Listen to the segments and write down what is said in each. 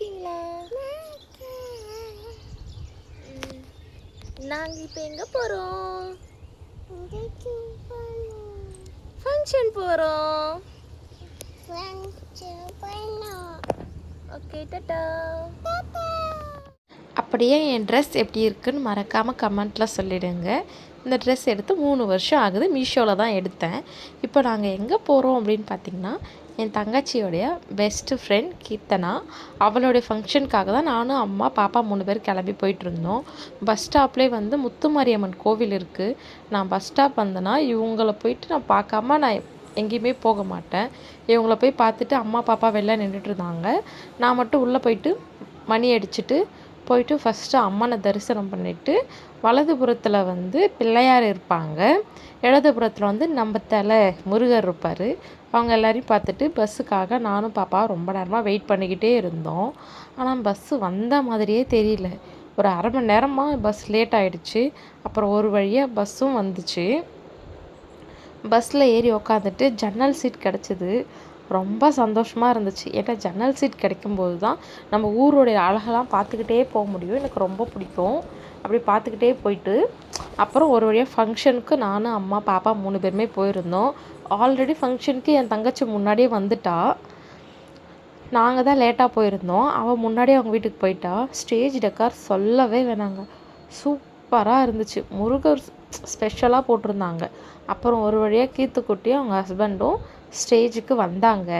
இருக்கீங்களா? நாங்கள் இப்போ எங்கே போகிறோம்? ஃபங்க்ஷன் போகிறோம். ஓகே, டாடா. அப்படியே என் ட்ரெஸ் எப்படி இருக்குன்னு மறக்காமல் கமெண்ட்டில் சொல்லிவிடுங்க. இந்த ட்ரெஸ் எடுத்து 3 வருஷம் ஆகுது. மீஷோவில் தான் எடுத்தேன். இப்போ நாங்கள் எங்கே போகிறோம் அப்படின்னு பார்த்திங்கன்னா, என் தங்கச்சியோடைய பெஸ்ட்டு ஃப்ரெண்ட் கீர்த்தனா, அவளுடைய ஃபங்க்ஷனுக்காக தான் நானும் அம்மா பாப்பா 3 பேர் கிளம்பி போயிட்டுருந்தோம். பஸ் ஸ்டாப்லேயே வந்து முத்துமாரியம்மன் கோவில் இருக்குது. நான் பஸ் ஸ்டாப் வந்தேன்னா இவங்கள போயிட்டு நான் பார்க்காம நான் எங்கேயுமே போக மாட்டேன். இவங்கள போய் பார்த்துட்டு அம்மா பாப்பா வெளில நின்றுட்டு இருந்தாங்க. நான் மட்டும் உள்ளே போயிட்டு மணி அடிச்சுட்டு போயிட்டு ஃபஸ்ட்டு அம்மனை தரிசனம் பண்ணிவிட்டு வலதுபுறத்தில் வந்து பிள்ளையார் இருப்பாங்க, இடதுபுறத்தில் வந்து நம்ம தலை முருகர் இருப்பார். அவங்க எல்லோரையும் பார்த்துட்டு பஸ்ஸுக்காக நானும் பாப்பா ரொம்ப நேரமாக வெயிட் பண்ணிக்கிட்டே இருந்தோம். ஆனால் பஸ்ஸு வந்த மாதிரியே தெரியல. ஒரு அரை மணி நேரமாக பஸ் லேட் ஆகிடுச்சு. அப்புறம் ஒரு வழியாக பஸ்ஸும் வந்துச்சு. பஸ்ஸில் ஏறி உக்காந்துட்டு ஜன்னல் சீட் கிடச்சிது. ரொம்ப சந்தோஷமாக இருந்துச்சு. ஏன்னா ஜன்னல் சீட் கிடைக்கும்போது தான் நம்ம ஊருடைய அழகெல்லாம் பார்த்துக்கிட்டே போக முடியும். எனக்கு ரொம்ப பிடிக்கும். அப்படி பார்த்துக்கிட்டே போயிட்டு அப்புறம் ஒரு வழியாக ஃபங்க்ஷனுக்கு நானும் அம்மா பாப்பா 3 பேருமே போயிருந்தோம். ஆல்ரெடி ஃபங்க்ஷனுக்கு என் தங்கச்சி முன்னாடியே வந்துட்டா. நாங்கள் தான் லேட்டாக போயிருந்தோம். அவள் முன்னாடியே அவங்க வீட்டுக்கு போயிட்டா. ஸ்டேஜ் டெக்கார் சொல்லவே வேணாங்க, சூப்பராக இருந்துச்சு. முருகர் ஸ்பெஷலாக போட்டிருந்தாங்க. அப்புறம் ஒரு வழியாக கீர்த்துக்குட்டியும் அவங்க ஹஸ்பண்டும் ஸ்டேஜுக்கு வந்தாங்க.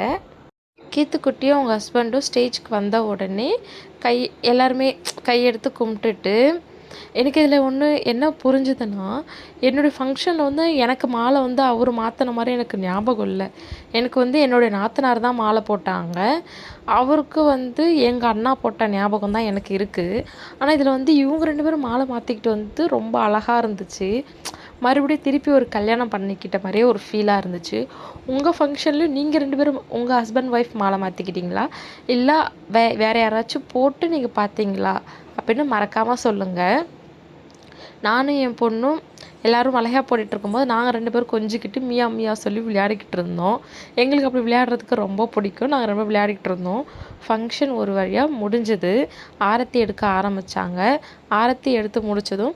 கீர்த்துக்குட்டியும் அவங்க ஹஸ்பண்டும் ஸ்டேஜுக்கு வந்த உடனே எல்லாருமே கையெடுத்து கும்பிட்டுட்டு, எனக்கு இதில் ஒன்று என்ன புரிஞ்சுதுன்னா, என்னுடைய ஃபங்க்ஷனில் வந்து எனக்கு மாலை வந்து அவர் மாற்றின மாதிரி எனக்கு ஞாபகம் இல்லை. எனக்கு வந்து என்னுடைய நாத்தனார் தான் மாலை போட்டாங்க. அவருக்கு வந்து எங்கள் அண்ணா போட்ட ஞாபகம் தான் எனக்கு இருக்குது. ஆனால் இதில் வந்து இவங்க 2 பேரும் மாலை மாற்றிக்கிட்டு வந்து ரொம்ப அழகாக இருந்துச்சு. மறுபடியும் திருப்பி ஒரு கல்யாணம் பண்ணிக்கிட்ட மாதிரியே ஒரு ஃபீலாக இருந்துச்சு. உங்கள் ஃபங்க்ஷன்லேயும் நீங்கள் 2 பேரும் உங்கள் ஹஸ்பண்ட் ஒய்ஃப் மாலை மாற்றிக்கிட்டிங்களா? இல்லை வேறு யாராச்சும் போட்டு நீங்கள் பார்த்தீங்களா அப்படின்னு மறக்காமல் சொல்லுங்கள். நானும் என் பொண்ணும் எல்லோரும் வளைகாப்பு போட்டுட்டு இருக்கும்போது நாங்கள் 2 பேரும் கொஞ்சிக்கிட்டு மியா மியா சொல்லி விளையாடிக்கிட்டு இருந்தோம். எங்களுக்கு அப்படி விளையாடுறதுக்கு ரொம்ப பிடிக்கும். நாங்கள் ரொம்ப விளையாடிக்கிட்டு இருந்தோம். ஃபங்க்ஷன் ஒரு வழியாக முடிஞ்சது. ஆரத்தி எடுக்க ஆரம்பித்தாங்க. ஆரத்தி எடுத்து முடித்ததும்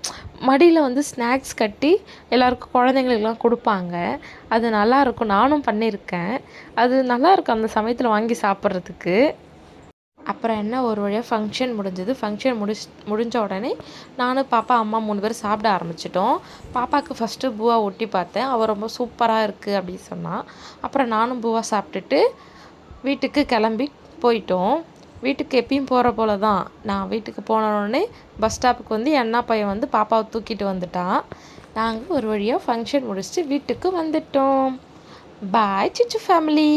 மடியில் வந்து ஸ்நாக்ஸ் கட்டி எல்லாருக்கும் குழந்தைங்களுக்கெல்லாம் கொடுப்பாங்க. அது நல்லாயிருக்கும். நானும் பண்ணியிருக்கேன். அது நல்லாயிருக்கும் அந்த சமயத்தில் வாங்கி சாப்பிட்றதுக்கு. அப்புறம் என்ன ஒரு வழியாக ஃபங்க்ஷன் முடிஞ்சது. ஃபங்க்ஷன் முடிஞ்ச உடனே நானும் பாப்பா அம்மா 3 பேர் சாப்பிட ஆரம்பிச்சிட்டோம். பாப்பாவுக்கு ஃபஸ்ட்டு பூவா ஒட்டி பார்த்தேன். அவள் ரொம்ப சூப்பராக இருக்குது அப்படின்னு சொன்னான். அப்புறம் நானும் பூவா சாப்பிட்டுட்டு வீட்டுக்கு கிளம்பி போயிட்டோம். வீட்டுக்கு எப்பயும் போகிற போல தான். நான் வீட்டுக்கு போனோடனே பஸ் ஸ்டாப்புக்கு வந்து என் அண்ணா பையன் வந்து பாப்பாவை தூக்கிட்டு வந்துட்டான். நாங்கள் ஒரு வழியாக ஃபங்க்ஷன் முடிச்சுட்டு வீட்டுக்கு வந்துட்டோம். பாய் சிச்சு ஃபேமிலி.